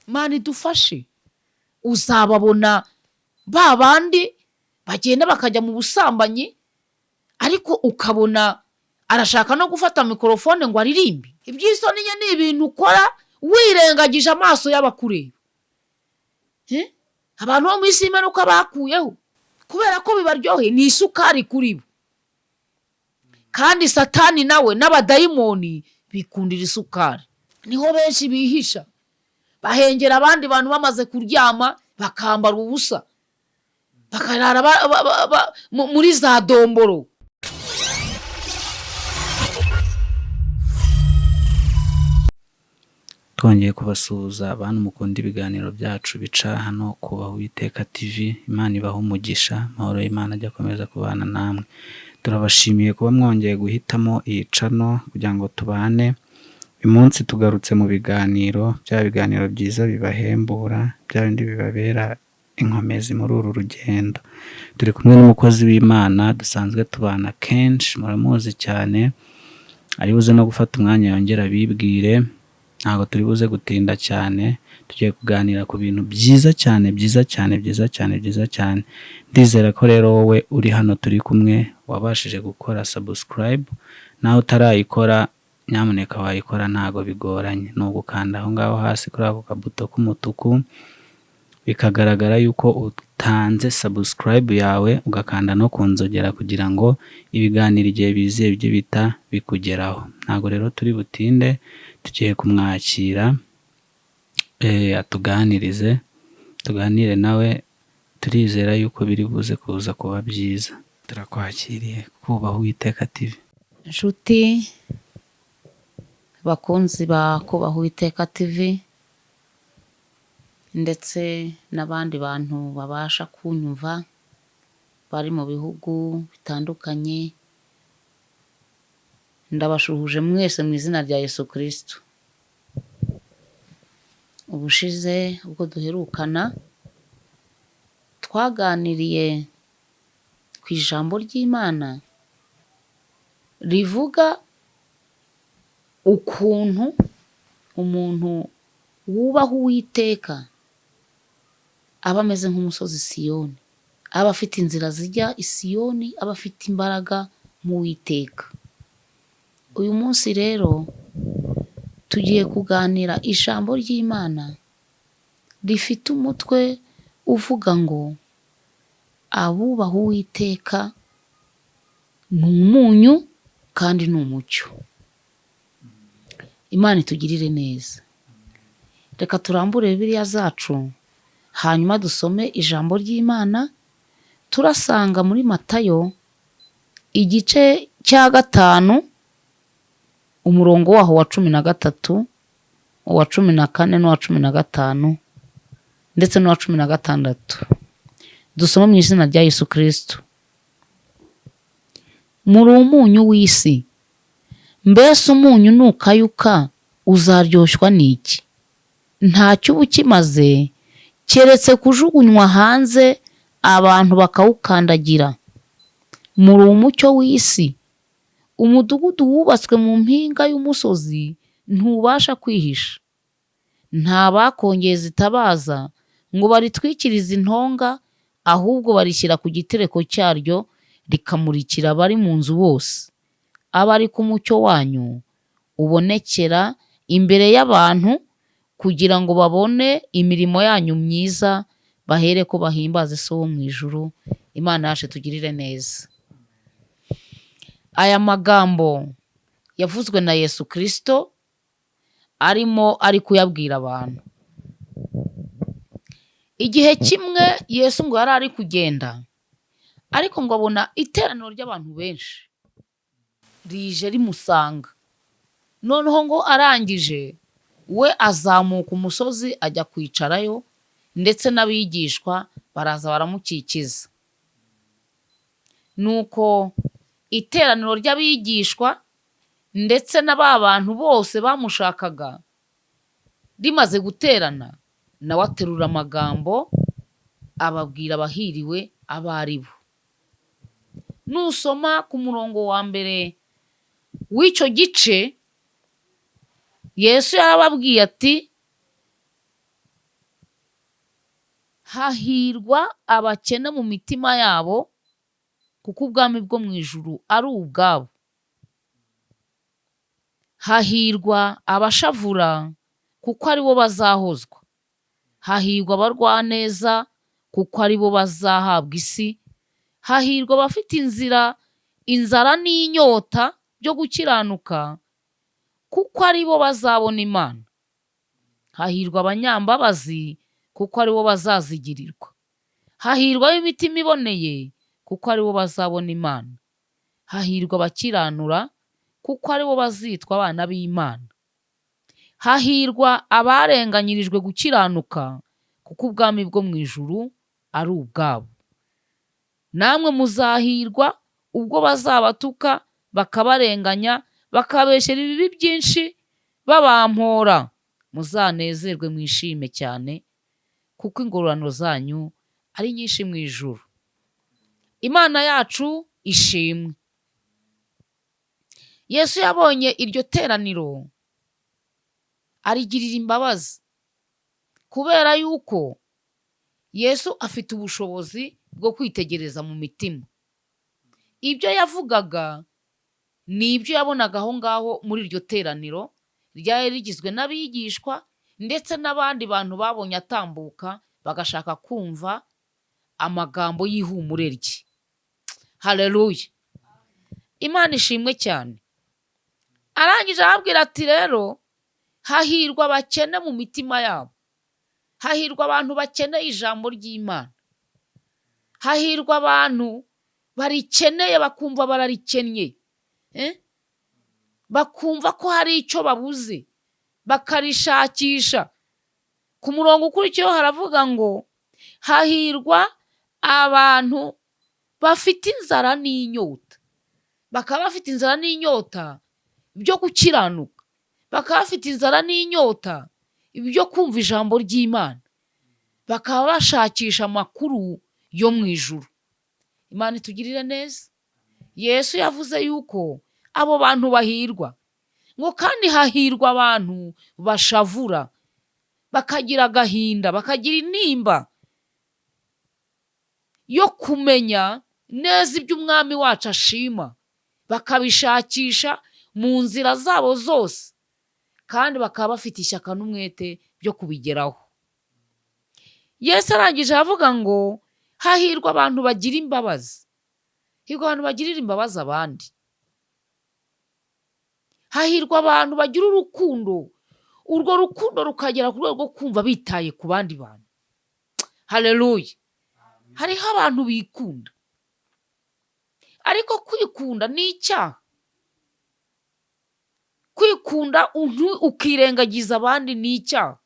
Imana idufashe. Uzababona ba bandi bagenda bakajya mu busambanyi, ariko ukabona arashaka no gufata mikorofone ngo aririmbe. Iby'isoni nye ni ibintu ukora wirengagije amaso y'abakureba. Abantu bo mu isi y'imperuka bakuyeho kubera ko bibaryoheye, ni isukari kuri bo. Kandi satani nawe n'abadayimoni bikundira isukari. Niho benshi bihisha, bahengera abandi bantu bamaze kuryama bakambara ubusa, bakarara muri za domboro. Twongeye kubasuhuza abantu mukunda ibiganiro byacu bica hano ku Baho Uwiteka TV. Imana ibaha umugisha, amahoro y'Imana ajya akomeza kubana namwe. Turabashimiye kuba mwongeye guhitamo iyi channel kugira ngo tubane. Uyu munsi tugarutse mu biganiro, bya biganiro byiza bibahembura, bya bindi bibabera inkomezi muri uru rugendo. Turi kumwe n'umukozi w'Imana dusanzwe tubana kenshi, muramuzi cyane, ari buze no gufata umwanya yongera bibwire. Ntabwo turi buze gutinda cyane, tugiye kuganira ku bintu byiza cyane. Ndizera ko rero wowe uri hano turi kumwe wabashije gukora subscribe, nawe utarayikora nyamuneka wayikora, ntago bigoranye. Ni ugukanda aho ngaho hasi kuri ako kabuto k'umutuku, bikagaragara yuko utanze subscribe yawe, ugakanda no kunzogera kugira ngo ibiganiro igihe biziye bijye bita bikugeraho. Ntabwo rero turi butinde, tugiye kumwakira atuganirize, tuganire nawe. Turizera yuko biri buze kuza kuba byiza. Turakwakiriye ku Baho Uwiteka TV. Inshuti bakunzi ba Baho Uwiteka TV, ndetse n'abandi bantu babasha kunyumva bari mu bihugu bitandukanye, ndabashuhuje mwese mu izina rya Yesu Kristo. Ubushize ubwo duherukana twaganiriye ku ijambo ry'Imana rivuga ukuntu umuntu wubaha Uwiteka aba ameze nk'umusozi Siyoni, aba afite inzira zijya i Siyoni, aba afite imbaraga mu Uwiteka. Uyu munsi rero tugiye kuganira ijambo ry'Imana rifite umutwe uvuga ngo abubaha Uwiteka ni umunyu kandi ni umucyo. Imana itugirire neza. Reka turambure Bibiliya zacu, hanyuma dusome ijambo ry'Imana. Turasanga muri Matayo igice cya 5 umurongo waho wa 13, uwa 14 n'uwa 15 ndetse n'uwa 16. Dusoma mu izina rya Yesu Kristo. Muri umunyu w'isi, mbese umunyu nukayuka uzaryoshywa n'iki? Ntacyo uba ukimaze keretse kujugunywa hanze abantu bakawukandagira. Muri umucyo w'isi, umudugudu wubatswe mu mpinga y'umusozi ntubasha kwihisha. Nta bakongeza itabaza ngo baritwikirize intonga, ahubwo barishyira ku gitereko cyaryo rikamurikira abari mu nzu bose. Aba ari ko umucyo wanyu ubonekera imbere y'abantu, kugira ngo babone imirimo yanyu myiza, bahere ko bahimbaza So wo mu ijuru. Imana yacu tugirire neza. Aya magambo yavuzwe na Yesu Kristo ari kuyabwira abantu. Igihe kimwe Yesu ngo yari ari kugenda, ariko ngo abona iteraniro ry'abantu benshi rije rimusanga. Noneho ngo arangije, we azamuka umusozi ajya kwicarayo, ndetse n'abigishwa baraza baramukikiza. Nuko iteraniro ry'abigishwa ndetse n'aba bantu bose bamushakaga rimaze guterana, nawe aterura amagambo ababwira abahiriwe abo ari bo. Nusoma ku murongo wa mbere w'icyo gice, Yesu yarababwiye ati hahirwa abakene mu mitima yabo, kuko ubwami bwo mu ijuru ari ubwabo. Hahirwa abashavura, kuko ari bo bazahozwa. Hahirwa abarwaneza, kuko ari bo bazahabwa isi. Hahirwa abafite inzara n'inyota byo gukiranuka, kuko ari bo bazabona Imana. Hahirwa abanyambabazi, kuko ari bo bazazigirirwa. Hahirwa ab'imitima iboneye, kuko ari bo bazabona Imana. Hahirwa abakiranura, kuko ari bo bazitwa abana b'Imana. Hahirwa abarenganyirijwe gukiranuka, kuko ubwami bwo mu ijuru ari ubwabo. Namwe muzahirwa ubwo bazabatuka, bakabarenganya, bakababeshyera ibibi byinshi, babampora. Muzanezerwe mwishime cyane, kuko ingororano zanyu ari nyinshi mu ijuru. Imana yacu ishimwe. Yesu yabonye iryo teraniro arigirira imbabazi, kubera yuko Yesu afite ubushobozi bwo kwitegereza mu mitima. Ibyo yavugaga ni ibyo yabonaga aho ngaho muri iryo teraniro ryari rigizwe n'abigishwa ndetse n'abandi bantu babonye atambuka bagashaka kumva amagambo y'ihumure rye. Haleluya! Imana ishimwe cyane. Arangije arababwira ati rero, hahirwa abakene mu mitima yabo. Hahirwa abantu bakeneye ijambo ry'Imana. Hahirwa abantu barikeneye bakumva bararikennye, bakumva ko hari icyo babuze, bakarishakisha. Ku murongo ukurikiyeho haravuga ngo hahirwa abantu bafite inzara n'inyota. Bakaba bafite inzara n'inyota byo gukiranuka, bakaba bafite inzara n'inyota ibyo kumva ijambo ry'Imana, bakaba bashakisha amakuru yo mu ijuru. Imana itugirire neza. Yesu yavuze yuko abo bantu bahirwa, ngo kandi hahirwa abantu bashavura, bakagira agahinda, bakagira intimba yo kumenya neza ibyo umwami wacu ashima, bakabishakisha mu nzira zabo zose, kandi bakaba bafite ishyaka n'umwete byo kubigeraho. Yesu arangije aravuga ngo hahirwa abantu bagira imbabazi. Hahirwa abantu bagirira imbabazi abandi. Hahirwa abantu bagira urukundo, urwo rukundo rukagera ku rwego rwo kumva bitaye ku bandi bantu. Haleluya! Hariho abantu bikunda, ariko kwikunda ni icyaha. Kwikunda ukirengagiza abandi ni icyaha,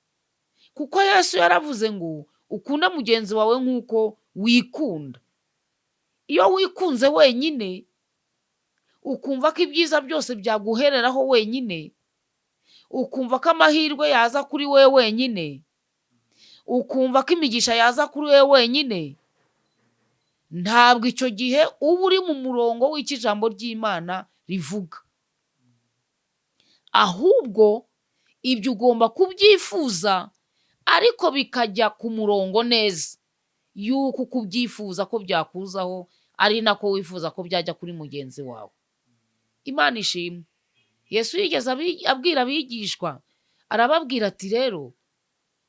kuko Yesu yaravuze ngo ukunde mugenzi wawe nk'uko wikunda. Iyo wikunze wenyine, ukumva ko ibyiza byose byaguhereraho wenyine, ukumva ko amahirwe yaza kuri wewe wenyine, ukumva ko imigisha yaza kuri wewe wenyine, ntabwo icyo gihe uba uri mu murongo w'icyo ijambo ry'Imana rivuga. Ahubwo ibyo ugomba kubyifuza, ariko bikajya ku murongo neza, yuko kubyifuza ko byakuzaho ari nako wifuza ko byajya kuri mugenzi wawe. Imana ishimwe. Yesu yigeze abwira abigishwa, arababwira ati rero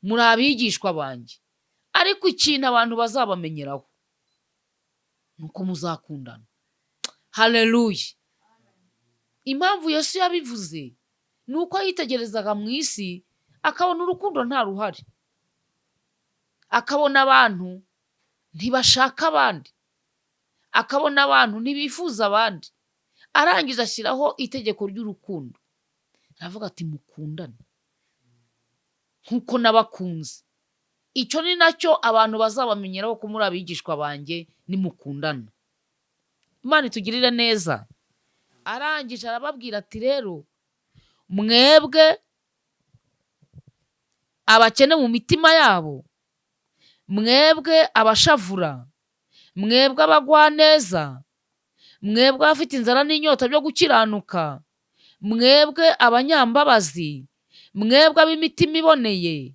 muri abigishwa banjye, ariko ikintu abantu bazabamenyeraho nuko muzakundana. Haleluya! Impamvu Yesu yabivuze ni uko yitegerezaga mu isi, akabona urukundo nta ruhari, akabona abantu ntibashaka abandi, akabona abantu ntibifuza abandi. Arangije ashyiraho itegeko ry'urukundo, aravuga ati mukundane nk'uko nabakunze. Icyo ni nacyo abantu bazabamenyeraho ko muri abigishwa banjye, nimukundana. Imana itugirire neza. Arangije arababwira ati rero, mwebwe abakene mu mitima yabo, mwebwe abashavura, mwebwe abagwaneza, mwebwe abafite inzara n'inyota byo gukiranuka, mwebwe abanyambabazi, mwebwe ab'imitima iboneye,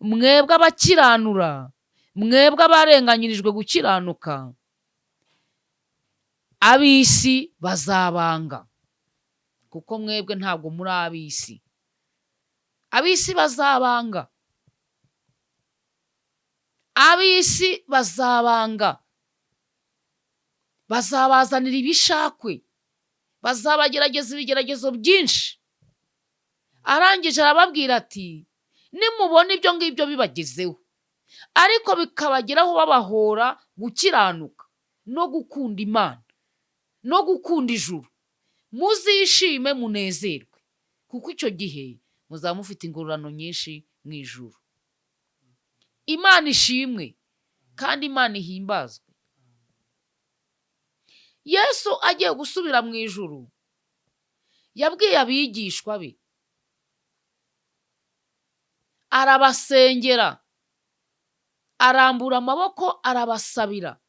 mwebwe abakiranura, mwebwe abarenganyirijwe gukiranuka, ab'isi bazabanga, kuko mwebwe ntabwo muri ab'isi. Ab'isi bazabanga, ab'isi bazabanga, bazabazanira ibishakwe, bazabagerageza ibigeragezo byinshi. Arangije arababwira ati, nimubona ibyo ngibyo bibagezeho, ariko bikabageraho babahora gukiranuka no gukunda Imana no gukunda ijuru, muzishime munezerwe, kuko icyo gihe muzaba mufite ingororano nyinshi mu ijuru. Imana ishimwe kandi Imana ihimbazwe. Yesu agiye gusubira mu ijuru, yabwiye abigishwa be, arabasengera, arambura amaboko, arabasabira,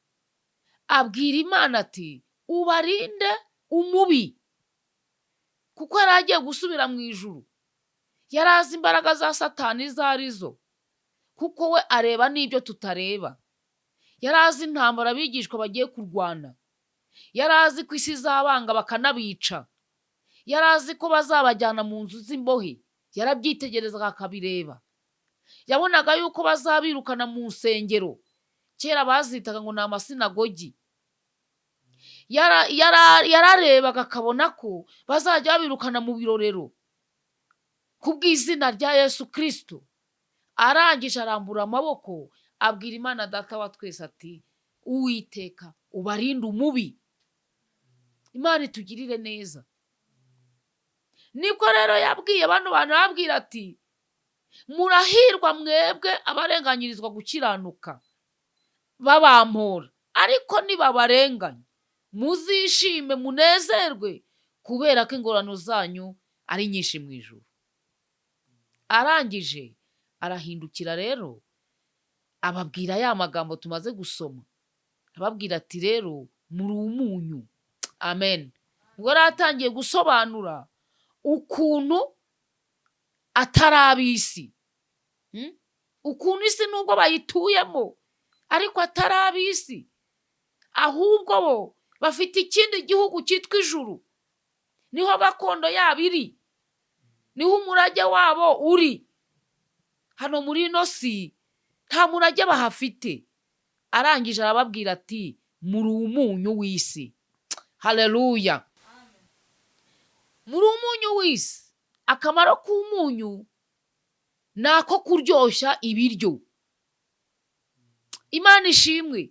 abwira Imana ati, ubarinde umubi, kuko yari agiye gusubira mu ijuru. Yari azi imbaraga za Satani izo arizo, kuko we areba n'ibyo tutareba. Yari azi intambara abigishwa bagiye kurwana, yari azi ko isi izabanga bakanabica, yari azi ko bazabajyana mu nzu z'imbohe, yarabyitegerezaga akabireba. Yabonaga yuko bazabirukana mu nsengero, kera bazitaga ngo ni amasinagogi. Yararebaga akabona ko bazajya babirukana mu birorero kubw'izina rya Yesu Kristo. Arangije arambura amaboko, abwira Imana Data wa twese ati, Uwiteka ubarinde umubi. Imana itugirire neza. Nibwo rero yabwiye bano bantu, arababwira ati, murahirwa mwebwe abarenganyirizwa gukiranuka, babampora, ariko nibabarenganya muzishime munezerwe, kubera ko ingororano zanyu ari nyinshi mu ijuru. Arangije arahindukira rero ababwira ya magambo tumaze gusoma, ababwira ati, rero muri umunyu. Amen. Ubwo yari atangiye gusobanura ukuntu atari ab'isi, ukuntu isi nubwo bayituyemo ariko atari ab'isi, ahubwo bo bafite ikindi gihugu cyitwa ijuru. Niho gakondo yabo iri, niho umurage wabo uri. Hano muri ino si nta murage bahafite. Arangije arababwira ati, muri umunyu w'isi. Haleluya. Muri umunyu w'isi. Akamaro k'umunyu ni ako kuryoshya ibiryo. Imana ishimwe.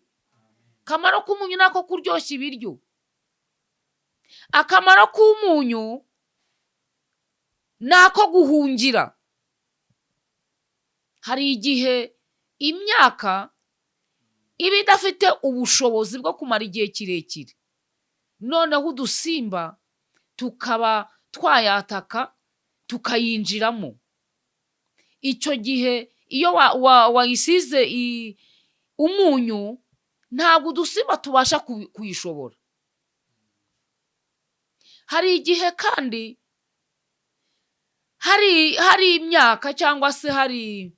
Akamaro k'umunyu ni ako kuryoshya ibiryo. Akamaro k'umunyu ni ako guhungira. Hari igihe imyaka iba idafite ubushobozi bwo kumara igihe kirekire, noneho udusimba tukaba twayataka tukayinjiramo. Icyo gihe iyo wayisize umunyu, ntabwo udusimba tubasha kuyishobora. Hari igihe kandi hari imyaka cyangwa se hari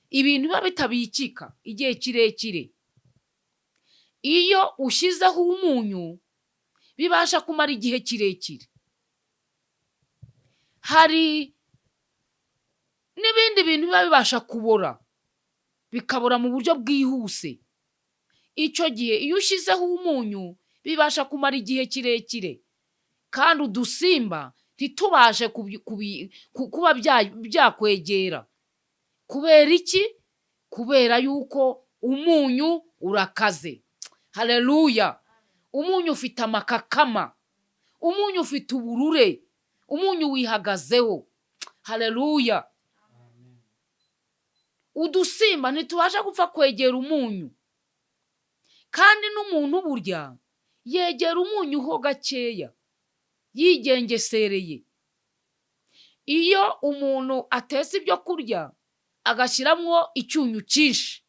ibintu biba bitabikika igihe kirekire. Iyo ushyizeho umunyu bibasha kumara igihe kirekire. Hari n'ibindi bintu biba bibasha kubora, bikabora mu buryo bwihuse. Icyo gihe iyo ushyizeho umunyu bibasha kumara igihe kirekire, kandi udusimba ntitubashe kuba byakwegera. Kubera iki? Kubera yuko umunyu urakaze. Haleluya. Umunyu ufite amakakama, umunyu ufite uburure, umunyu wihagazeho. Haleluya. Udusimba ntitubasha gupfa kwegera umunyu, kandi n'umuntu burya yegera umunyu ho gakeya yigengesereye. Iyo umuntu atetse ibyo kurya agashyiramo icyunyu cyinshi,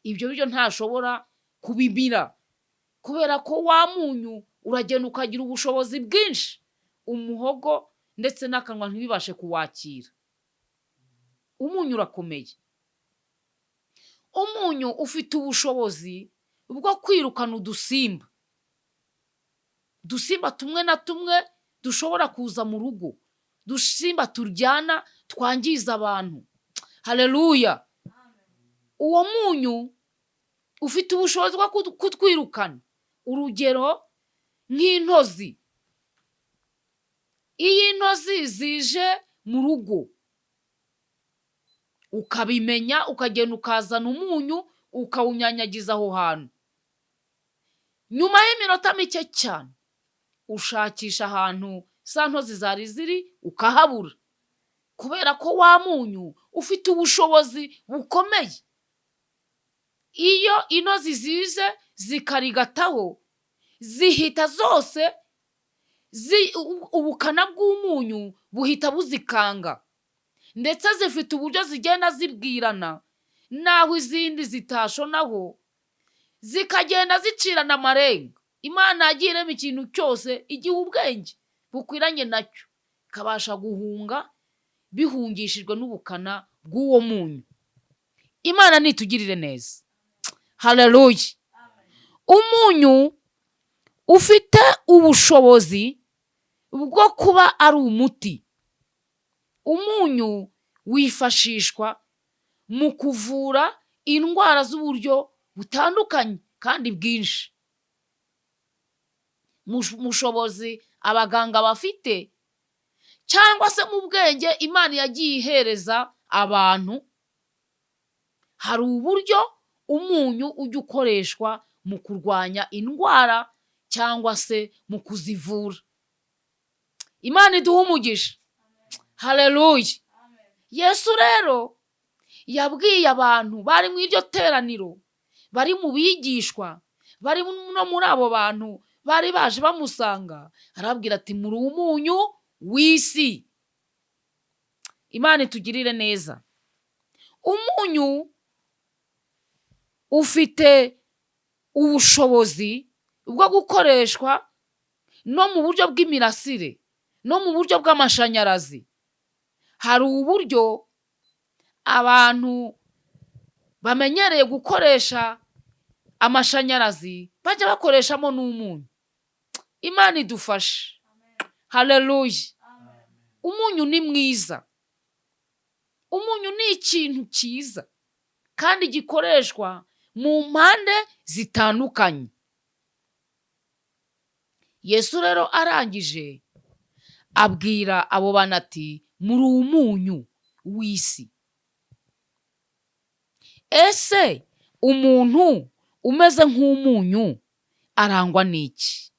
ibyo biryo ntashobora kubimira, kubera ko wa munyu uragenda ukagira ubushobozi bwinshi, umuhogo ndetse n'akanwa ntibibashe kuwakira. Umunyu urakomeye. umunyu ufite ubushobozi bwo kwirukana udusimba tumwe na tumwe dushobora kuza mu rugo, udusimba turyana twangiza abantu. Haleluya! Uwo munyu ufite ubushobozi bwo kutwirukana. Urugero nk'intozi. Iyo intozi zije mu rugo ukabimenya, ukagenda ukazana umunyu ukawunyanyagiza aho hantu, nyuma y'iminota mike cyane ushakisha ahantu za ntozi zari ziri ukahabura, kubera ko wa munyu ufite ubushobozi bukomeye. Iyo intozi zije zikarigataho, zihita zose ubukana bw'umunyu buhita buzikanga, ndetse zifite uburyo zigenda zibwirana naho izindi zitashonaho, zikagenda zicirana amarenga. Imana yagiye irema ikintu cyose igiha ubwenge bukwiranye nacyo, ikabasha guhunga bihungishijwe n'ubukana bw'uwo munyu. Imana nitugirire neza. Haleluya! Umunyu ufite ubushobozi bwo kuba ari umuti. Umunyu wifashishwa mu kuvura indwara z'uburyo butandukanye kandi bwinshi. Mu bushobozi abaganga bafite, cyangwa se mu bwenge Imana yagiye ihereza abantu, hari uburyo umunyu ujya ukoreshwa mu kurwanya indwara cyangwa se mu kuzivura. Imana iduhe umugisha. Haleluya! Yesu rero yabwiye abantu bari mu iryo teraniro, bari mu bigishwa, bari no muri abo bantu bari baje bamusanga, arababwira ati muri umunyu w'isi. Imana itugirire neza. Umunyu ufite ubushobozi bwo gukoreshwa no mu buryo bw'imirasire, no mu buryo bw'amashanyarazi. Hari uburyo abantu bamenyereye gukoresha amashanyarazi bajya bakoreshamo n'umunyu. Imana idufashe. Haleluya! Umunyu ni mwiza. Umunyu ni ikintu cyiza kandi gikoreshwa mu mpande zitandukanye. Yesu rero arangije abwira abo bantu ati muri umunyu w'isi. Ese umuntu umeze nk'umunyu arangwa n'iki?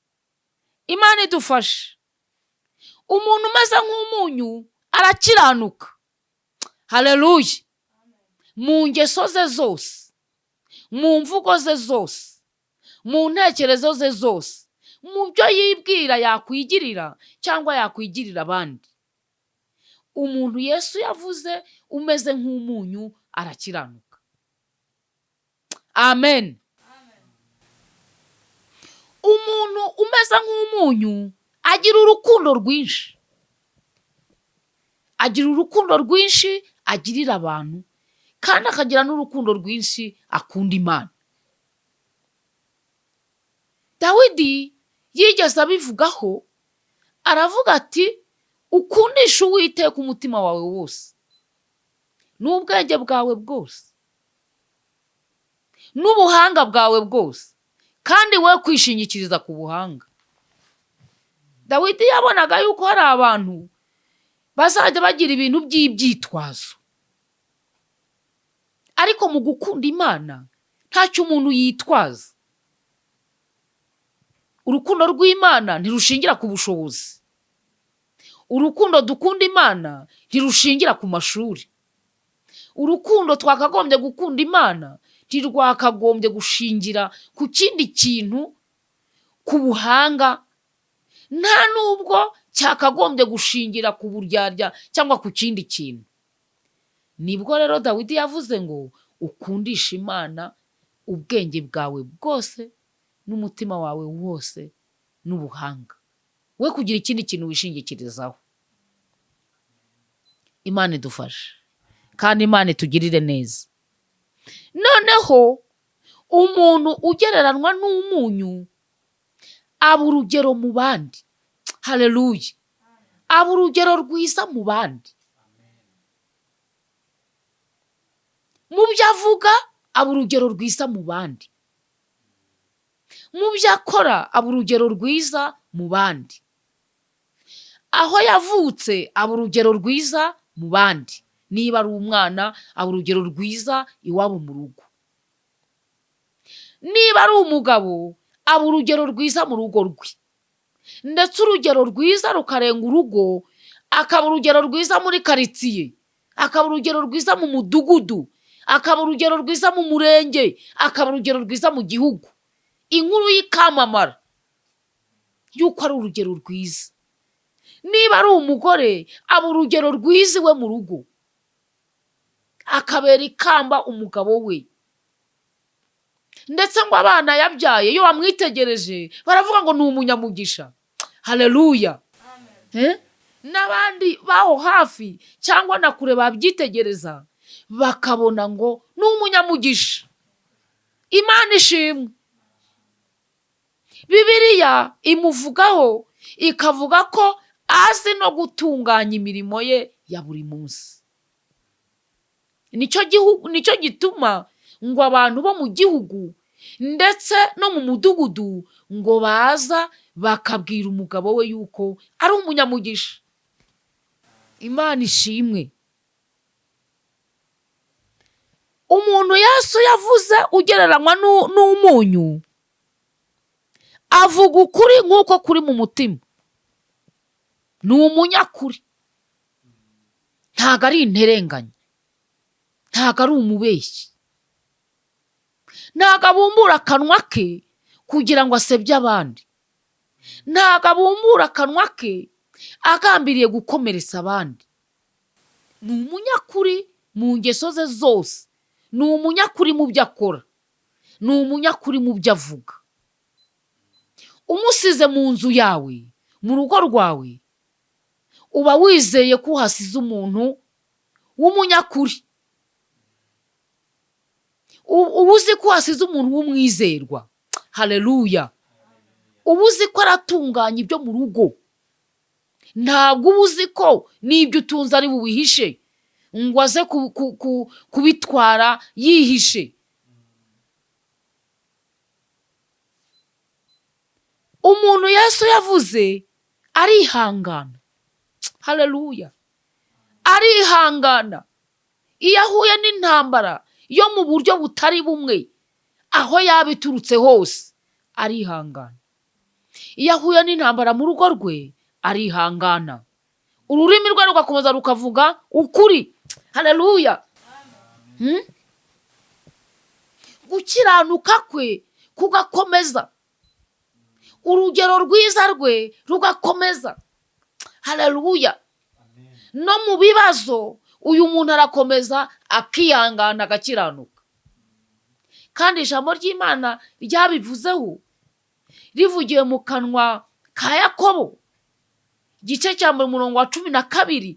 Imana idufashe. Umuntu umeze nk'umunyu arakiranuka. Haleluya! Mu ngeso ze zose, mu mvugo ze zose, mu ntekerezo ze zose, mu byo yibwira yakwigirira cyangwa yakwigirira abandi. Umuntu Yesu yavuze umeze nk'umunyu arakiranuka. Amen. Umuntu umeze nk'umunyu agira urukundo rwinshi. Agira urukundo rwinshi agirira abantu, kandi akagira n'urukundo rwinshi akunda Imana. Dawidi yigeze abivugaho, aravuga ati ukundisha Uwiteka umutima wawe wose, n'ubwenge bwawe bwose, n'ubuhanga bwawe bwose, kandi we kwishingikiriza ku buhanga. Dawidi yabonaga yuko hari abantu bazajya bagira ibintu by'ibyitwazo, ariko mu gukunda Imana ntacyo umuntu yitwaza. Urukundo rw'Imana ntirushingira ku bushobozi. Urukundo dukunda Imana ntirushingira ku mashuri. Urukundo twakagombye gukunda Imana ntirwakagombye gushingira ku kindi kintu, ku buhanga, nta nubwo cyakagombye gushingira ku buryarya cyangwa ku kindi kintu. Nibwo rero Dawidi yavuze ngo ukundishe Imana ubwenge bwawe bwose n'umutima wawe wose n'ubuhanga, we kugira ikindi kintu wishingikirizaho. Imana idufashe kandi Imana itugirire neza. noneho umuntu ugereranywa n'umunyu aba urugero mu bandi. Haleluya. Aba urugero rwiza mu bandi. Mu byo avuga aba urugero rwiza mu bandi. Mu byo akora aba urugero rwiza mu bandi. Aho yavutse aba urugero rwiza mu bandi. Niba ari umwana aba urugero rwiza iwabo mu rugo. Niba ari umugabo aba urugero rwiza mu rugo rwe. Ndetse urugero rwiza rukarenga urugo, akaba urugero rwiza muri karitsiye, akaba urugero rwiza mu mudugudu, akaba urugero rwiza mu murenge, akaba urugero rwiza mu gihugu. Inkuru y'ikamamara yuko ari urugero rwiza. Niba ari umugore aba urugero rwiza iwe mu rugo, akabera ikamba umugabo we. Ndetse ngo abana yabyaye iyo bamwitegereje baravuga ngo ni umunyamugisha. Haleluya. N'abandi baho hafi cyangwa na kure babyitegereza bakabona ngo ni umunyamugisha. Imana ishimwe. Bibiliya imuvugaho ikavuga ko azi no gutunganya imirimo ye ya buri munsi. Nicyo gituma ngo abantu bo mu gihugu ndetse no mu mudugudu ngo baza bakabwira umugabo we yuko ari umunyamugisha. Imana ishimwe. Umuntu Yesu yavuze ugereranywa n'umunyu avuga ukuri nk'uko kuri mu mutima. Ni umunyakuri. Ntago ari interenganya. Ntago ari umubeshyi. Ntago abumbura akanwa ke kugira ngo asebye abandi. Ntago abumbura akanwa ke agambiriye gukomeretsa abandi. Ni umunyakuri mu ngeso ze zose. Ni umunyakuri mu byo akora. Ni umunyakuri mu byo avuga. Umusize mu nzu yawe, mu rugo rwawe, uba wizeye ko uhasize umuntu w'umunyakuri. Uba uzi ko uhasize umuntu w'umwizerwa. Haleluya. Uba uzi ko aratunganya ibyo mu rugo. Ntabwo uba uzi ko n'ibyo utunze ari bubihishe ngo aze kubitwara yihishe. Umuntu Yesu yavuze arihangana. Haleluya. Arihangana. Iyo ahuye n'intambara yo mu buryo butari bumwe, aho yaba iturutse hose, arihangana. Iyo ahuye n'intambara mu rugo rwe, arihangana. Ururimi rwe rugakomeza rukavuga ukuri. Haleluya. Gukiranuka kwe kugakomeza. Urugero rwiza rwe rugakomeza. Haleluya. No mu bibazo uyu muntu arakomeza akihangana agakiranuka. Kandi ijambo ry'Imana ryabivuzeho rivugiwe mu kanwa ka Yakobo igice cya 12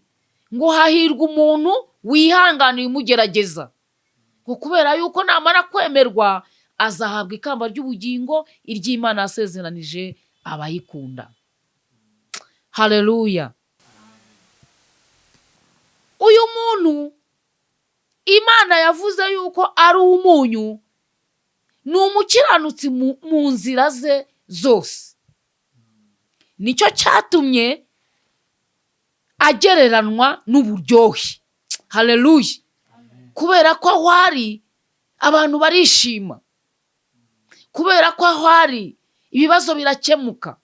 ngo hahirwa umuntu wihanganiye umugerageza, ngo kubera yuko namara kwemerwa azahabwa ikamba ry'ubugingo iry'Imana yasezeranije abayikunda. Haleluya. Uyu muntu Imana yavuze yuko ari umunyu, ni umukiranutsi mu nzira ze zose. Nicyo cyatumye agereranywa n'uburyohe. Haleluya. Kubera ko aho ari abantu barishima. Kubera ko aho ari ibibazo birakemuka.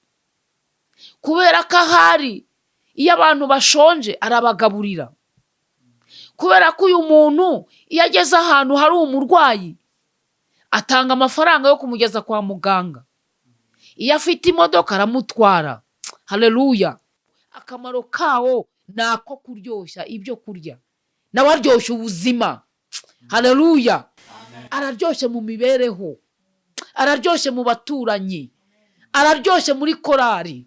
Kubera ko aho ari iyo abantu bashonje arabagaburira. Kubera ko uyu muntu iyo ageze ahantu hari umurwayi atanga amafaranga yo kumugeza kwa muganga. Iyo afite imodoka aramutwara. Haleluya. Akamaro kawo ni ako kuryoshya ibyo kurya. Nawe aryoshya ubuzima. Haleluya. Araryoshye mu mibereho. Araryoshye mu baturanyi. Araryoshye muri korari.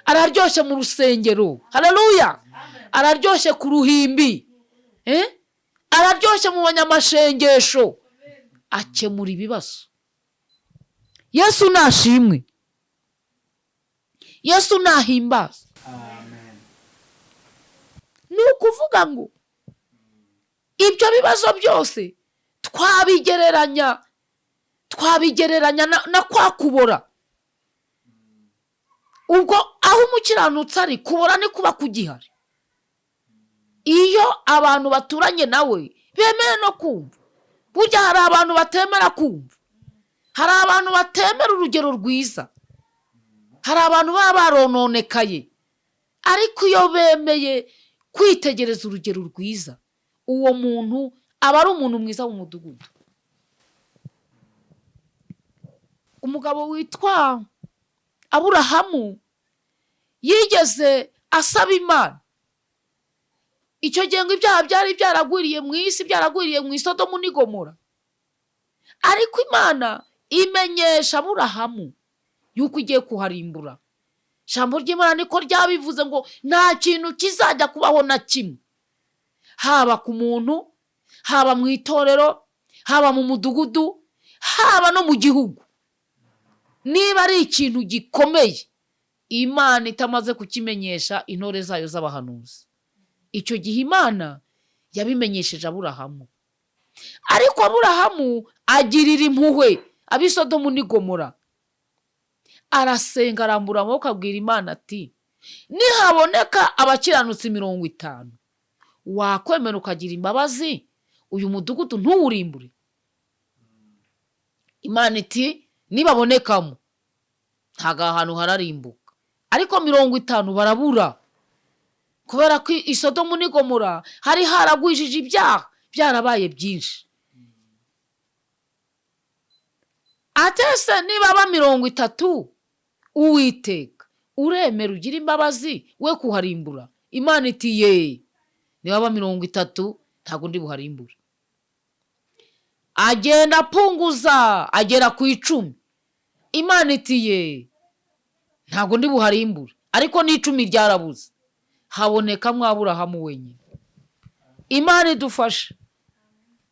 Araryoshye mu rusengero. Haleluya. Araryoshye ku ruhimbi. Araryoshye mu banyamashengesho. akemura ibibazo. Yesu nashimwe, Yesu nahimbaza. Ni ukuvuga ngo ibyo bibazo byose twabigereranya na kwa kubora. Ubwo aho umukiranutsi ari, kubora ni kuba kugihari. Iyo abantu baturanye nawe bemeye no kumva. Burya hari abantu batemera kumva, hari abantu batemera urugero rwiza, hari abantu baba barononekaye, ariko iyo bemeye kwitegereza urugero rwiza, uwo muntu aba ari umuntu mwiza mu mudugudu. Umugabo witwa Aburahamu yigeze asaba Imana. Icyo gihe ngo ibyaha byari byaragwiriye mu isi, byaragwiriye mu Isodomu n'i Gomora. Ariko Imana imenyesha Aburahamu yuko igiye kuharimbura. Ijambo ry'Imana niko ryabivuze ngo nta kintu kizajya kubaho na kimwe, haba ku muntu, haba mu itorero, haba mu mudugudu, haba no mu gihugu. Niba ari ikintu gikomeye Imana itamaze kukimenyesha intore zayo z'abahanuzi, icyo gihe Imana yabimenyesheje Aburahamu. Ariko Aburahamu agirira impuhwe ab'i Sodomu n'i Gomora. Arasenga, arambura amaboko, abwira Imana ati, nihaboneka abakiranutsi 50, wakwemera ukagira imbabazi uyu mudugudu ntuwurimbure? Imana iti, nibabonekamo ntago ahantu hararimbuka. Ariko 50 barabura, kubera ko i Sodomu n'i Gomora hari haragwijije ibyaha byarabaye byinshi. Atese nibaba 30, Uwiteka uremera ugira imbabazi we kuharimbura? Imana iti, ye, nibaba 30 ntago ndi buharimbure. Agenda apunguza agera ku 10. Imana iti, ye, ntago ndi buharimbure. Ariko n'10 ryarabuze, habonekamo Aburahamu wenyine. Imana idufashe.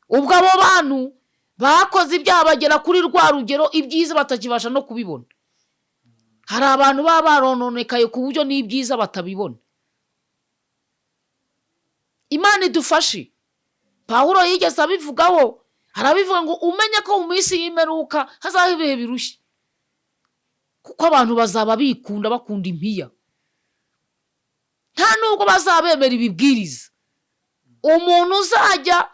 Ubwo abo bantu bakoze ibyaha bagera kuri rwa rugero ibyiza batakibasha no kubibona. Hari abantu baba barononekaye ku buryo n'ibyiza batabibona. Imana idufashe. Pawulo yigeze abivugaho, arabivuga ngo umenye ko mu minsi y'imperuka hazaho ibihe birushye, kuko abantu bazaba bikunda, bakunda impiya, nta nubwo bazabemera ibibwiriza. Umuntu uzajya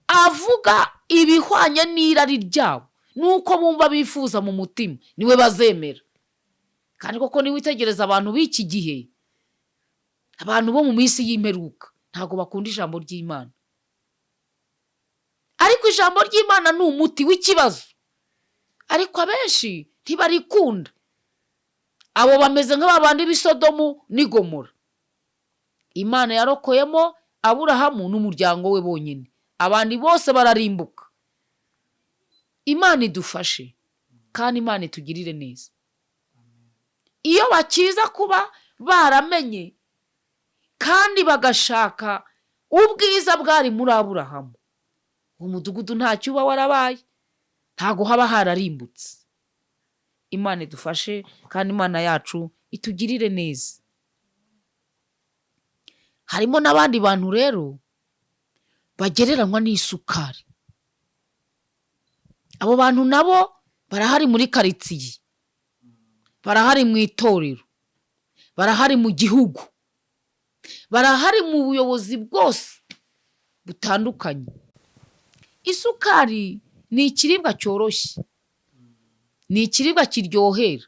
avuga ibihwanye n'irari ryabo nuko bumva bifuza mu mutima, niwe bazemera. Kandi koko niwitegereza abantu b'iki gihe, abantu bo mu minsi y'imperuka ntago bakunda ijambo ry'Imana. Ariko ijambo ry'Imana ni umuti w'ikibazo, ariko abenshi ntibarikunda. Abo bameze nk'abandi b'i Sodomu n'i Gomora. Imana yarokoyemo Aburahamu n'umuryango we bonyine, abandi bose bararimbuka. Imana idufashe kandi Imana itugirire neza. Iyo bakiza kuba baramenye kandi bagashaka ubwiza bwari muri Aburahamu, umudugudu ntacyo uba warabaye, ntago haba hararimbutse. Imana idufashe kandi Imana yacu itugirire neza. Harimo n'abandi bantu rero bagereranywa n'isukari. Abo bantu nabo barahari muri karitsiye, barahari mu itorero, barahari mu gihugu, barahari mu buyobozi bwose butandukanye. Isukari ni ikiribwa cyoroshye, ni ikiribwa kiryohera.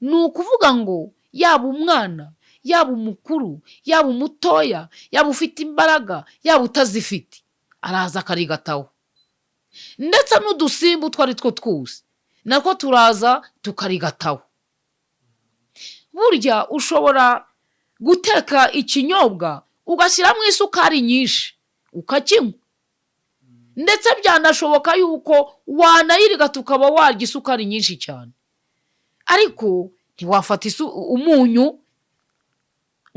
Ni ukuvuga ngo yaba umwana, yaba umukuru, yaba umutoya, yaba ufite imbaraga, yaba utazifite, araza akarigataho. Ndetse n'udusimba twari two twose nako turaza tukarigataho. Burya ushobora guteka ikinyobwa ugashyiramo isukari nyinshi ukakinywa, ndetse byanashoboka yuko wanayirigata ukaba warya isukari nyinshi cyane. Ariko ntiwafata umunyu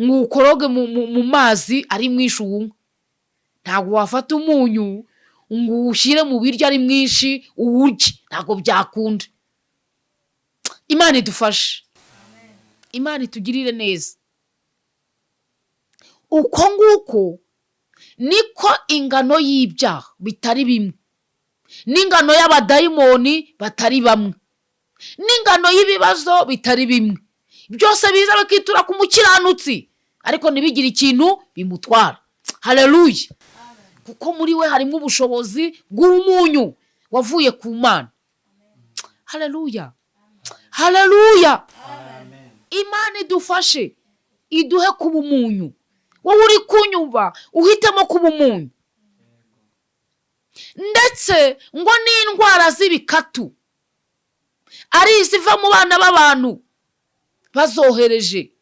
ngo ukoroge mu mazi ari mwinshi uwunywe. Ntabwo wafata umunyu ngo uwushyire mu biryo ari mwinshi uwurye, ntabwo byakunda. Imana idufashe, Imana itugirire neza. Uko nguko niko ingano y'ibyaha bitari bimwe, n'ingano y'abadayimoni batari bamwe, n'ingano y'ibibazo bitari bimwe. Byose biza bikitura ku mukiranutsi, ariko ntibigire ikintu bimutwara. Haleluya! Kuko muri we harimo ubushobozi bw'umunyu wavuye ku Mana. Haleluya! Haleluya! Imana idufashe, iduhe kuba umunyu. Wowe uri kunyumva uhitemo kuba umunyu. Ndetse ngo n'indwara z'ibikatu ari iziva mu bana b'abantu bazohereje,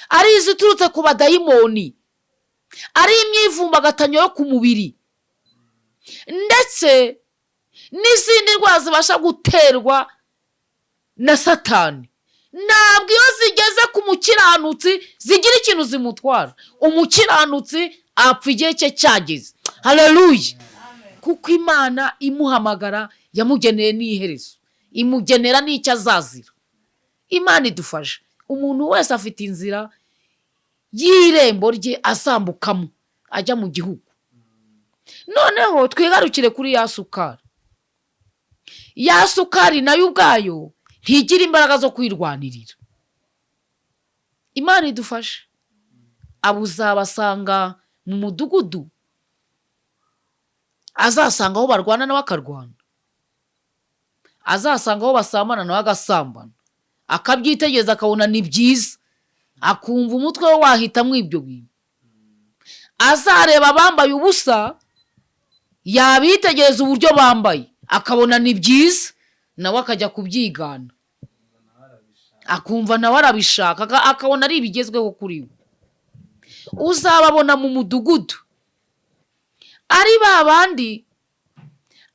ari iziturutse ku badayimoni, ari imyivumbagatanyo yo ku mubiri, ndetse n'izindi ndwara zibasha guterwa na Satani, ntabwo iyo zigeze ku mukiranutsi zigira ikintu zimutwara. Umukiranutsi apfa igihe cye cyageze. Haleluya! Kuko Imana imuhamagara yamugeneye n'iherezo, imugenera n'icyo azazira. Imana idufashe. Umuntu wese afite inzira y'irembo rye azambukamo ajya mu gihugu. Noneho twigarukire kuri ya sukari. Ya sukari nayo ubwayo ntigira imbaraga zo kwirwanirira. Imana idufashe. Abo uzabasanga mu mudugudu, azasanga aho barwana nawe akarwana, azasanga aho basambana nawe agasambana, akabyitegereza akabona ni byiza, akumva umutwe we wahitamo ibyo bintu. Azareba abambaye ubusa, yabitegereza uburyo bambaye akabona ni byiza, nawe akajya kubyigana, akumva nawe arabishaka, akabona ari ibigezweho kuri we. Uzababona mu mudugudu ari ba bandi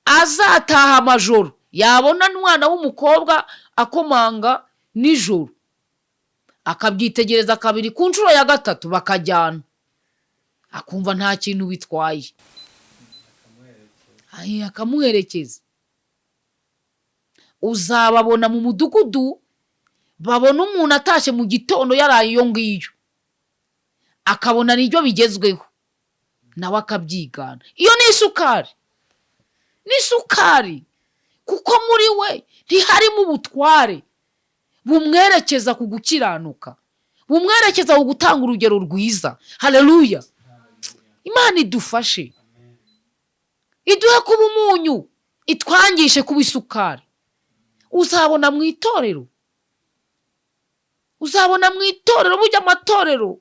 azataha amajoro, yabona n'umwana w'umukobwa akomanga nijoro, akabyitegereza kabiri, ku nshuro ya gatatu bakajyana, akumva nta kintu bitwaye, akamuherekeza. Uzababona mu mudugudu, babona umuntu atashye mu gitondo yaraye iyo ngiyo, akabona nibyo bigezweho, nawe akabyigana. Iyo ni isukari, ni isukari, kuko muri we ntiharimo ubutware bumwerekeza ku gukiranuka, bumwerekeza ku gutanga urugero rwiza. Haleluya! Imana idufashe, iduhe kuba umunyu, itwangishe kuba isukari. Uzabona mu itorero, uzabona mu itorero, burya amatorero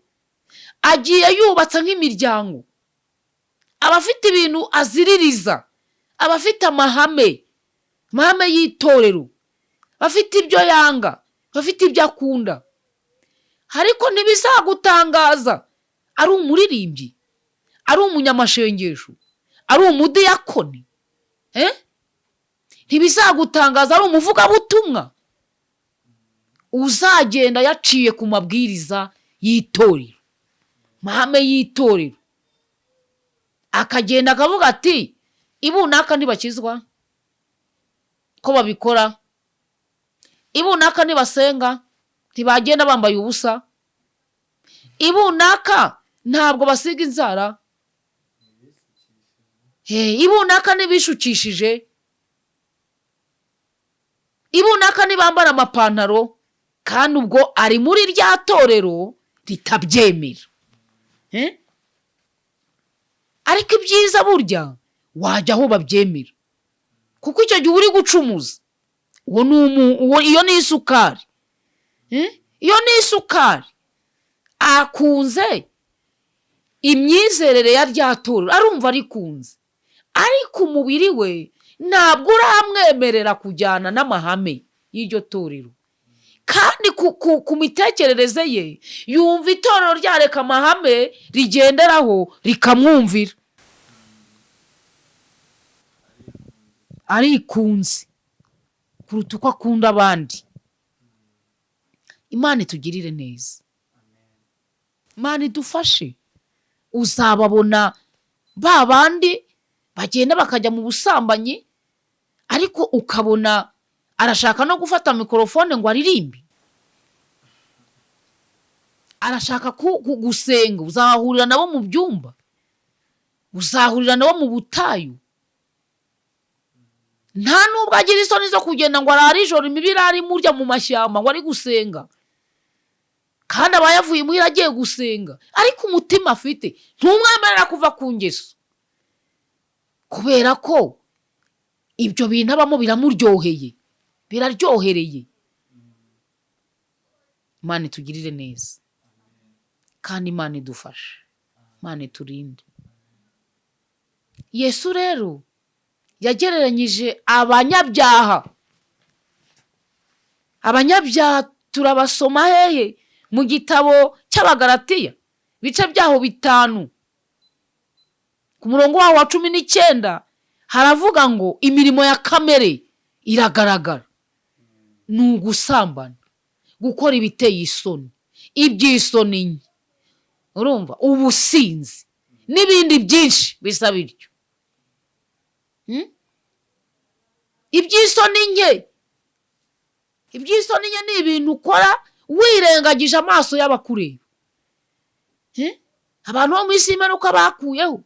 agiye yubatse nk'imiryango, abafite ibintu aziririza, abafite amahame y'itorero, bafite ibyo yanga, bafite ibyo akunda. Ariko ntibizagutangaza ari umuririmbyi, ari umunyamashengesho, ari umudiyakoni, ntibizagutangaza ari umuvugabutumwa, uzagenda yaciye ku mabwiriza y'itorero, mahame y'itorero, akagenda akavuga ati ibunaka ntibakizwa ko babikora, ibunaka ntibasenga, ntibagenda bambaye ubusa, ibunaka ntabwo basiga inzara, ibunaka ntibishukishije, ibunaka ntibambara amapantaro, kandi ubwo ari muri rya torero ritabyemera. Ariko ibyiza burya wajya aho babyemera, kuko icyo gihe uri gucumuza. Iyo ni isukari, iyo ni isukari. Akunze imyizerere ya rya torero, arumva arikunze, ariko umubiri we ntabwo uramwemerera kujyana n'amahame y'iryo torero, kandi ku mitekerereze ye yumva itorero ryareka amahame rigenderaho rikamwumvira. Arikunze kuruta uko akunda abandi. Imana itugirire neza, Imana idufashe. Uzababona ba bandi bagenda bakajya mu busambanyi, ariko ukabona arashaka no gufata mikorofone ngo aririmbe, arashaka gusenga. Uzahurira nabo mu byumba, uzahurira nabo mu butayu. Nta nubwo agira isoni zo kugenda ngo arare ijoro imibiri ari murya mu mashyamba ngo ari gusenga, kandi aba yavuye muhira agiye gusenga, ariko umutima afite ntumwemerera kuva ku ngeso, kubera ko ibyo bintu abamo biramuryoheye, biraryohereye. Imana itugirire neza kandi Imana idufashe, Imana iturinde. Yesu rero yagereranyije abanyabyaha. Abanyabyaha turabasoma hehe? Mu gitabo cy'Abagalatiya bice byaho 5 ku murongo waho wa 19 haravuga ngo imirimo ya kamere iragaragara, ni ugusambana, gukora ibiteye isoni, iby'isoni nke, urumva, ubusinzi n'ibindi byinshi bisa bityo. Iby'isoni nke ni ibintu ukora wirengagije amaso y'abakureba. Abantu bo mu isi y'imperuka bakuyeho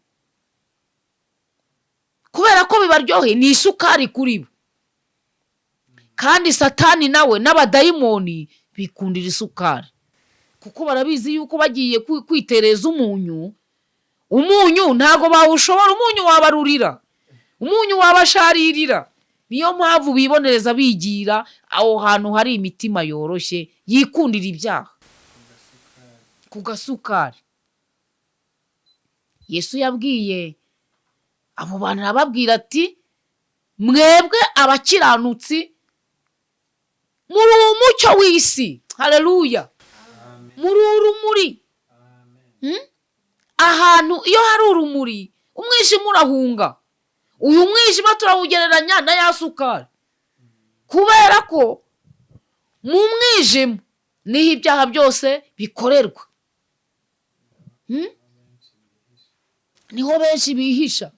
kubera ko bibaryohe, ni isukari kuri bo. Kandi Satani nawe n'abadayimoni bikundira isukari, kuko barabizi yuko bagiye kwitereza umunyu ntago bawushobora. Umunyu wabarurira, umunyu wabasharirira. Niyo mpamvu bibonereza bigira aho hantu hari imitima yoroshye yikundira ibyaha ku gasukari. Yesu yabwiye abo bantu, arababwira ati mwebwe abakiranutsi muri umucyo w'isi. Haleluya. Muri urumuri. Ahantu iyo hari urumuri umwijima urahunga. Uyu mwijima turawugereranya na ya sukari, kubera ko mu mwijima niho ibyaha byose bikorerwa. Niho benshi bihisha,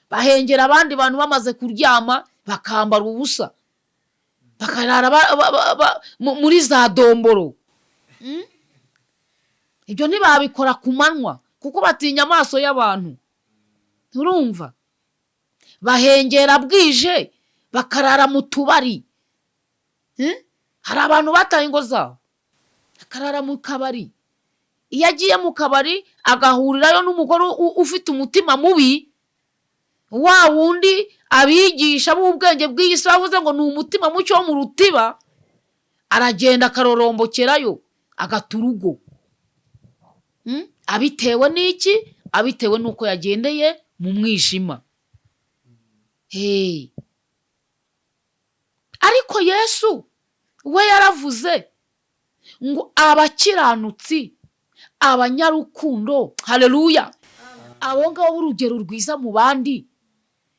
bahengera abandi bantu bamaze kuryama, bakambara ubusa, bakarara muri za domboro. Ibyo ntibabikora ku manywa kuko batinya amaso y'abantu, urumva. Bahengera bwije, bakarara mu tubari. Hari abantu bataye ingo zabo, akarara mu kabari. Iyo agiye mu kabari agahurirayo n'umugore ufite umutima mubi, wa wundi abigisha b'ubwenge bw'isi bavuze ngo ni umutima mucyo wo mu rutiba, aragenda akarorombokerayo agata urugo. Abitewe n'iki? Abitewe n'uko yagendeye mu mwijima. Ariko Yesu we yaravuze ngo abakiranutsi, abanyarukundo, haleluya, abo ngabo b'urugero rwiza mu bandi,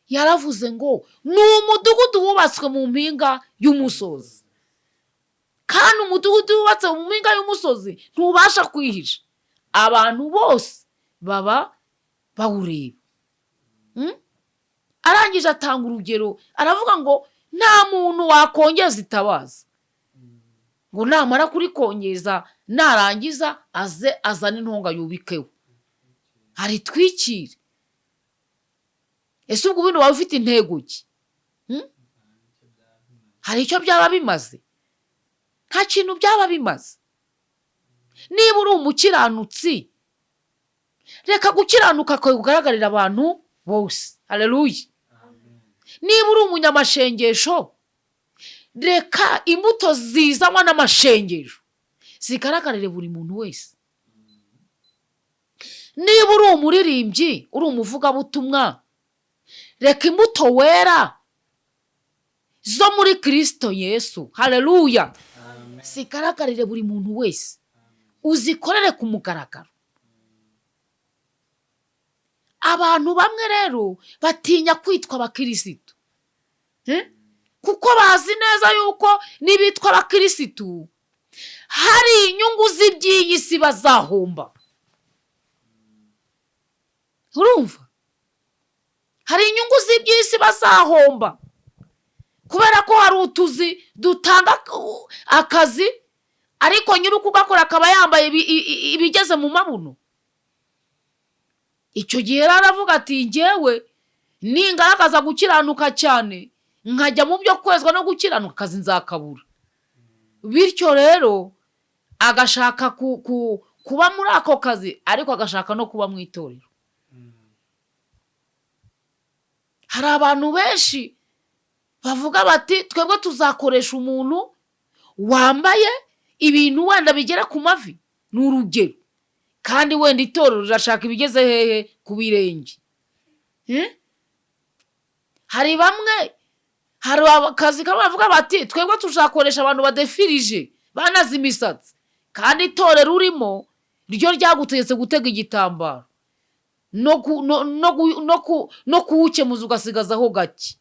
yaravuze ngo ni umudugudu wubatswe mu mpinga y'umusozi. Kandi umudugudu wubatse mu mpinga y'umusozi ntubasha kwihisha, abantu bose baba bawureba. Arangije atanga urugero, aravuga ngo nta muntu wakongeza itabaza ngo namara kurikongeza narangiza azane intonga yubikeho aritwikire. Ese ubwo bintu waba ufite intego ki? Hari icyo byaba bimaze? Nta kintu byaba bimaze. Niba uri umukiranutsi, reka gukiranuka kwawe kugaragarira abantu bose. Haleluya. Niba uri umunyamashengesho, reka imbuto zizanwa n'amashengesho zigaragarire buri muntu wese. Niba uri umuririmbyi, uri umuvugabutumwa, reka imbuto wera zo muri Kristo Yesu, haleluya, zigaragarire buri muntu wese, uzikorere ku mugaragaro. Abantu bamwe rero batinya kwitwa abakirisitu, kuko bazi neza yuko nibitwa abakirisitu hari inyungu z'iby'iyi si bazahomba. Urumva? hari inyungu z'iby'isi bazahomba kubera ko hari utuzi dutanga akazi ariko nyiri ukugakora akaba yambaye ibigeze mu mabuno. Icyo gihe rero aravuga ati njyewe ningaragaza gukiranuka cyane nkajya mu byo kwezwa no gukiranuka akazi nzakabura. Bityo rero agashaka kuba muri ako kazi ariko agashaka no kuba mu itorero. Hari abantu benshi bavuga bati twebwe tuzakoresha umuntu wambaye ibintu wenda bigera ku mavi, ni urugero, kandi wenda itorero rirashaka ibigeze hehe ku birenge. Hari bamwe, hari akazi kamwe bavuga bati twebwe tuzakoresha abantu badefirije banaze imisatsi, kandi itorero urimo ryo ryagutegetse gutega igitambaro no kuwukemuza ugasigazaho gake.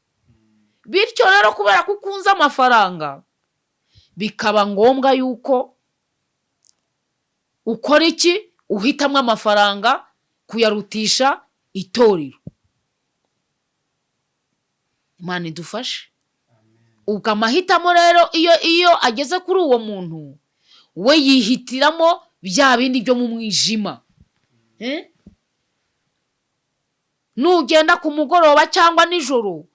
Bityo rero kubera ko ukunze amafaranga bikaba ngombwa yuko ukora iki? Uhitamo amafaranga kuyarutisha itorero. Imana idufashe. Ubwo amahitamo rero iyo ageze kuri uwo muntu we yihitiramo bya bindi byo mu mwijima. Nugenda ku mugoroba cyangwa nijoro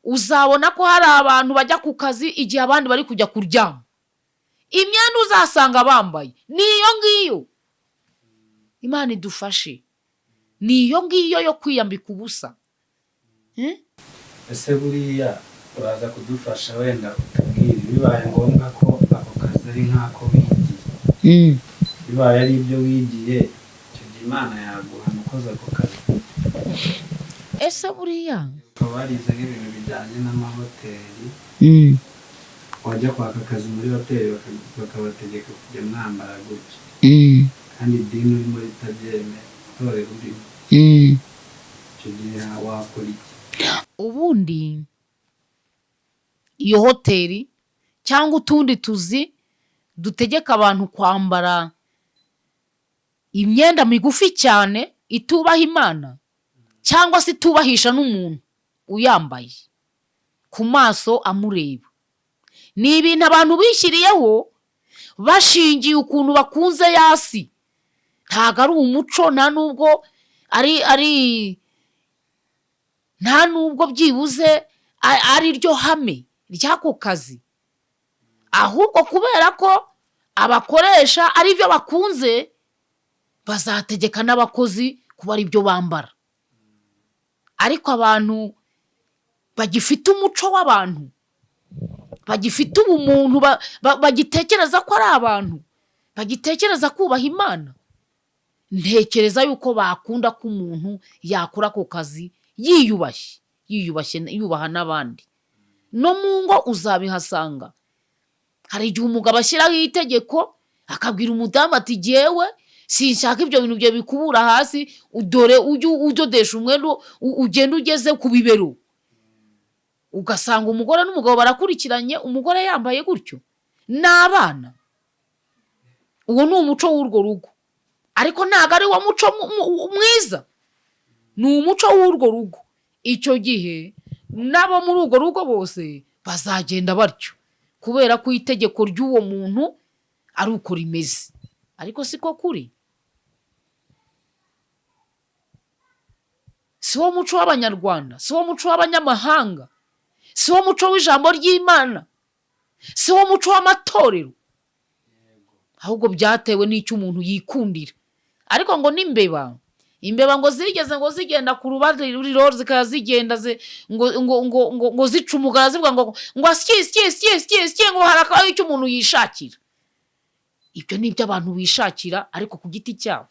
uzabona ko hari abantu bajya ku kazi igihe abandi bari kujya kuryama. Imyenda uzasanga bambaye niyo ngiyo. Imana idufashe. Niyo ngiyo yo kwiyambika ubusa. Ese buriya uraza kudufasha wenda utubwire bibaye ngombwa ko ako kazi ari nk'ako wigiye, bibaye ari ibyo wigiye, icyo gihe Imana yaguhana ukoze ako kazi? Ese buriya ukaba warize nk'ibintu bijyanye n'amahoteli, wajya kwaka akazi muri hoteli bakabategeka kujya mwambara gutya, kandi idini urimo ritabyemera, itorero urimo, icyo gihe wakora iki? Ubundi iyo hoteli cyangwa utundi tuzi dutegeka abantu kwambara imyenda migufi cyane itubaha Imana cyangwa se itubahisha n'umuntu uyambaye ku maso amureba, ni ibintu abantu bishyiriyeho bashingiye ukuntu bakunze yasi. Ntago ari umuco, nta nubwo byibuze ari ryo hame ry'ako kazi, ahubwo kubera ko abakoresha ari byo bakunze bazategeka n'abakozi kuba ari byo bambara. Ariko abantu bagifite umuco w'abantu, bagifite ubumuntu, bagitekereza ko ari abantu, bagitekereza kubaha Imana, ntekereza yuko bakunda ko umuntu yakora ako kazi yiyubashye, yubaha n'abandi. No mu ngo uzabihasanga. Hari igihe umugabo ashyiraho itegeko akabwira umudamu ati jyewe sinshaka ibyo bintu bye bikubura hasi, dore ujye udodesha umwenda ugenda ugeze ku bibero. Ugasanga umugore n'umugabo barakurikiranye, umugore yambaye gutyo n'abana. Uwo ni umuco w'urwo rugo, ariko ntabwo ari wo muco mwiza, ni umuco w'urwo rugo. Icyo gihe nabo muri urwo rugo bose bazagenda batyo, kubera ko itegeko ry'uwo muntu ari uko rimeze. Ariko siko kuri, si wo muco w'Abanyarwanda, si wo muco w'abanyamahanga, si wo muco w'ijambo ry'Imana, si wo muco w'amatorero, ahubwo byatewe n'icyo umuntu yikundira. Ariko ngo n'imbeba, imbeba ngo zigeze ngo zigenda ku rubariro zikaba zigenda ngo zica umugara zivuga ngo ngo harakabaho icyo umuntu yishakira. Ibyo ni ibyo abantu bishakira ariko ku giti cyabo.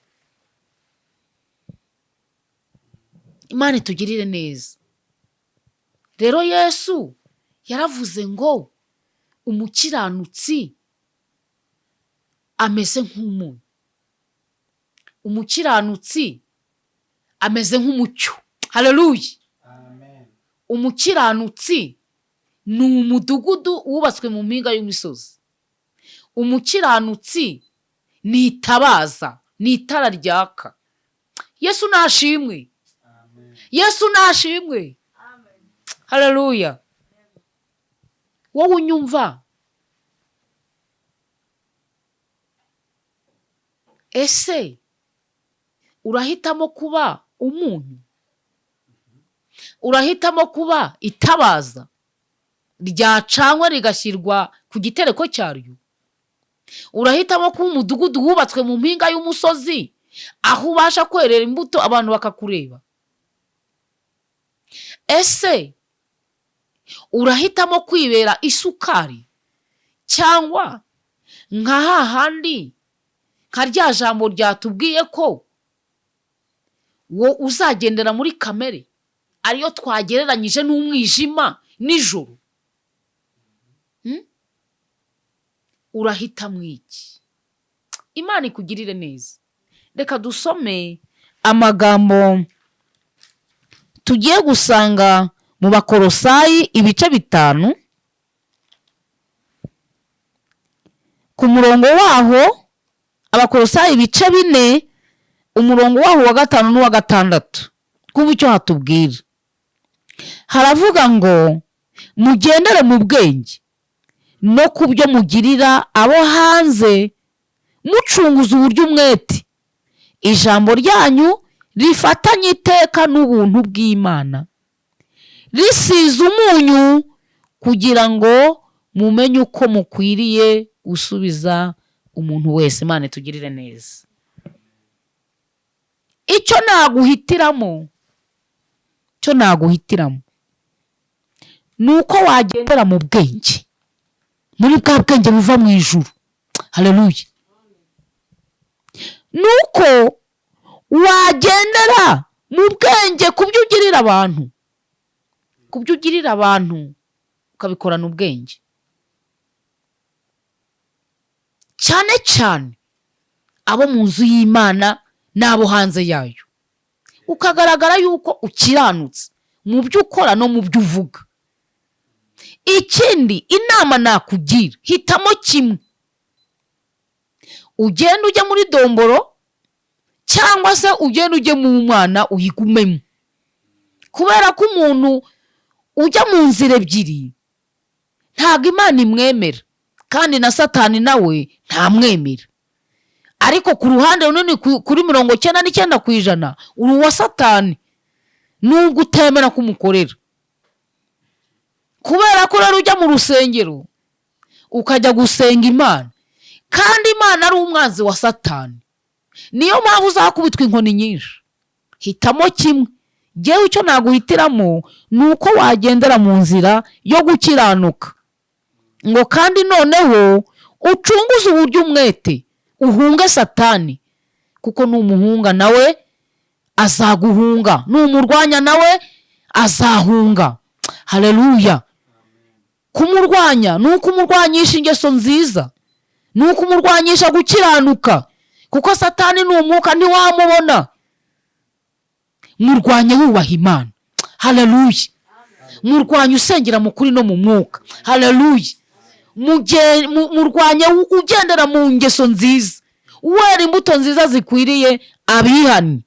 Imana itugirire neza. Rero Yesu yaravuze ngo umukiranutsi ameze nk'umunyu, umukiranutsi ameze nk'umucyo. Haleluya. Umukiranutsi ni umudugudu wubatswe mu mpinga y'imisozi. Umukiranutsi ni itabaza, ni itara ryaka. Yesu nashimwe. Yesu nashimwe. Haleluya. Wowe unyumva, ese urahitamo kuba umunyu? Urahitamo kuba itabaza ryacanywe rigashyirwa ku gitereko cyaryo? Urahitamo kuba umudugudu wubatswe mu mpinga y'umusozi aho ubasha kwerera imbuto abantu bakakureba? Ese urahitamo kwibera isukari, cyangwa nka hahandi nka rya jambo ryatubwiye ko wo uzagendera muri kamere, ariyo twagereranyije n'umwijima nijoro? Urahitamo iki? Imana ikugirire neza. Reka dusome amagambo tugiye gusanga mu Bakolosayi ibice 5 ku murongo waho. Abakolosayi ibice 4 umurongo waho wa 5 n'uwa 6. Kumva icyo hatubwira. Haravuga ngo mugendere mu bwenge no ku byo mugirira abo hanze, mucunguza uburyo umwete ijambo ryanyu rifatanye iteka n'ubuntu bw'Imana, risize umunyu, kugira ngo mumenye uko mukwiriye gusubiza umuntu wese. Imana itugirire neza. Icyo naguhitiramo ni uko wagendera mu bwenge, muri bwa bwenge buva mu ijuru. Haleluya. Nuko wagendera mu bwenge ku byo ugirira abantu, ukabikorana ubwenge, cyane cyane abo mu nzu y'Imana n'abo hanze yayo. Ukagaragara yuko ukiranutse mu byo ukora no mu byo uvuga. Ikindi, inama nakugira, hitamo kimwe. Ugenda ujya muri domboro, cyangwa se ugenda ujye mu Mana uyigumemo. Kubera ko umuntu ujya mu nzira ebyiri ntabwo Imana imwemera, kandi na Satani nawe ntamwemera. Ariko ku ruhande runini, kuri 99% uri uwa Satani, nubwo utemera kumukorera. Kubera ko rero ujya mu rusengero ukajya gusenga Imana, kandi Imana ari umwanzi wa Satani, niyo mpamvu uzakubitwa inkoni nyinshi. Hitamo kimwe. Jyewe icyo naguhitiramo ni uko wagendera mu nzira yo gukiranuka, ngo kandi noneho ucunguze uburyo umwete uhunge Satani, kuko numuhunga nawe azaguhunga, numurwanya nawe azahunga. Haleluya. Kumurwanya ni ukumurwanyisha ingeso nziza, ni ukumurwanyisha gukiranuka, kuko Satani ni umwuka ntiwamubona. Murwanye wubaha Imana. Haleluya. Murwanye usengera mu kuri no mu mwuka. Haleluya. Murwanye ugendera mu ngeso nziza, wera imbuto nziza zikwiriye abihani,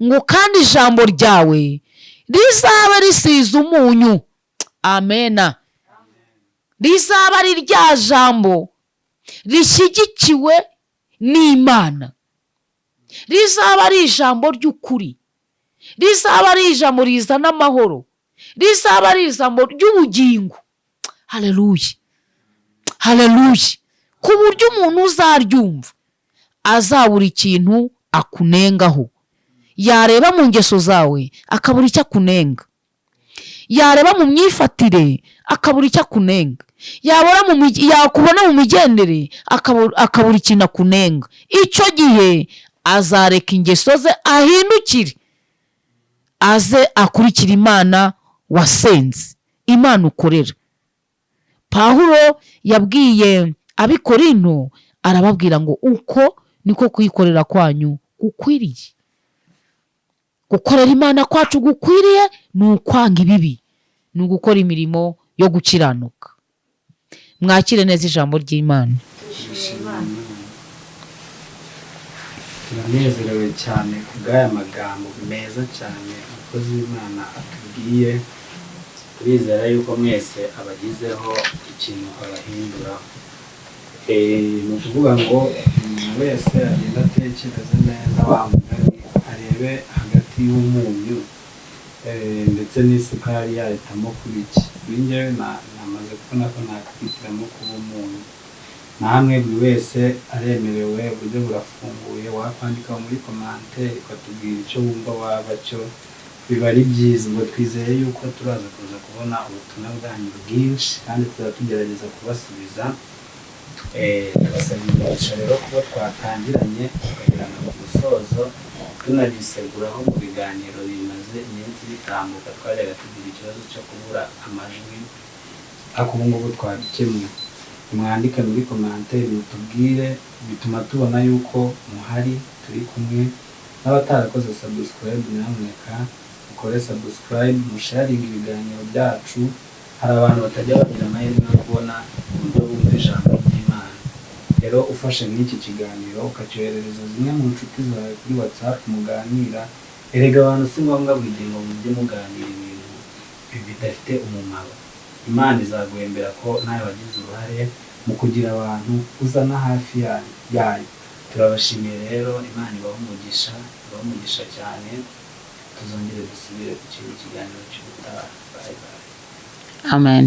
ngo kandi ijambo ryawe rizabe risize umunyu. Amena. Rizaba ari rya jambo rishyigikiwe n'Imana, rizaba ari ijambo ry'ukuri, rizaba ari ijambo rizana amahoro, rizaba ari ijambo ry'ubugingo. Haleluya. Haleluya. Ku buryo umuntu uzaryumva azabura ikintu akunengaho. Yareba mu ngeso zawe akabura icyo akunenga, yareba mu myifatire akabura icyo akunenga, yakubona mu migendere akabura ikintu akunenga. Icyo gihe azareka ingeso ze ahindukire, aze akurikira Imana wasenze, Imana ukorera. Pawulo yabwiye ab'Ikorinto, arababwira ngo uko niko kuyikorera kwanyu gukwiriye. Gukorera Imana kwacu gukwiriye ni ukwanga ibibi, ni ugukora imirimo yo gukiranuka. Mwakire neza ijambo ry'Imana. turanezerewe cyane ku bw'aya magambo meza cyane umukozi w'Imana atubwiye. Turizera yuko mwese abagizeho ikintu abahinduraho. Ni ukuvuga ngo umuntu wese agenda atekereza neza wa mugani, arebe hagati y'umunyu ndetse n'isukari yahitamo kuba iki. Kuri njyewe namaze kubona ko nakwihitiramo kuba umunyu. Namwe buri wese aremerewe, uburyo burafunguye, wakwandika muri komanteri ukatubwira icyo wumva waba cyo, biba ari byiza. Ubwo twizeye yuko turaza kuza kubona ubutumwa bwanyu bwinshi kandi tuzaba tugerageza kubasubiza. Tubasaba imigisha rero kuba twatangiranye tukagera ku musozo, tunabiseguraho mu biganiro bimaze iminsi bitambuka. Twajyaga tugira ikibazo cyo kubura amajwi, ariko ubu ngubu twabikemuye. Mwandike muri komanteri mutubwire, bituma tubona yuko muhari turi kumwe. N'abatarakoze subscribe, nyamuneka mukore subscribe, musharinge ibiganiro byacu. Hari abantu batajya bagira amahirwe yo kubona uburyo bumva ijambo ry'Imana. Rero ufashe n'iki kiganiro ukacyoherereza zimwe mu nshuti zawe kuri WhatsApp muganira. Erega abantu si ngombwa buri gihe ngo mujye muganira ibintu bidafite umumaro. Imana izaguhembera ko nawe wagize uruhare mu kugira abantu uzana hafi yayo. Turabashimiye rero, Imana ibahe umugisha cyane. Tuzongere dusubire ku kiganiro cy'ubutaha. Bye bye. Amen.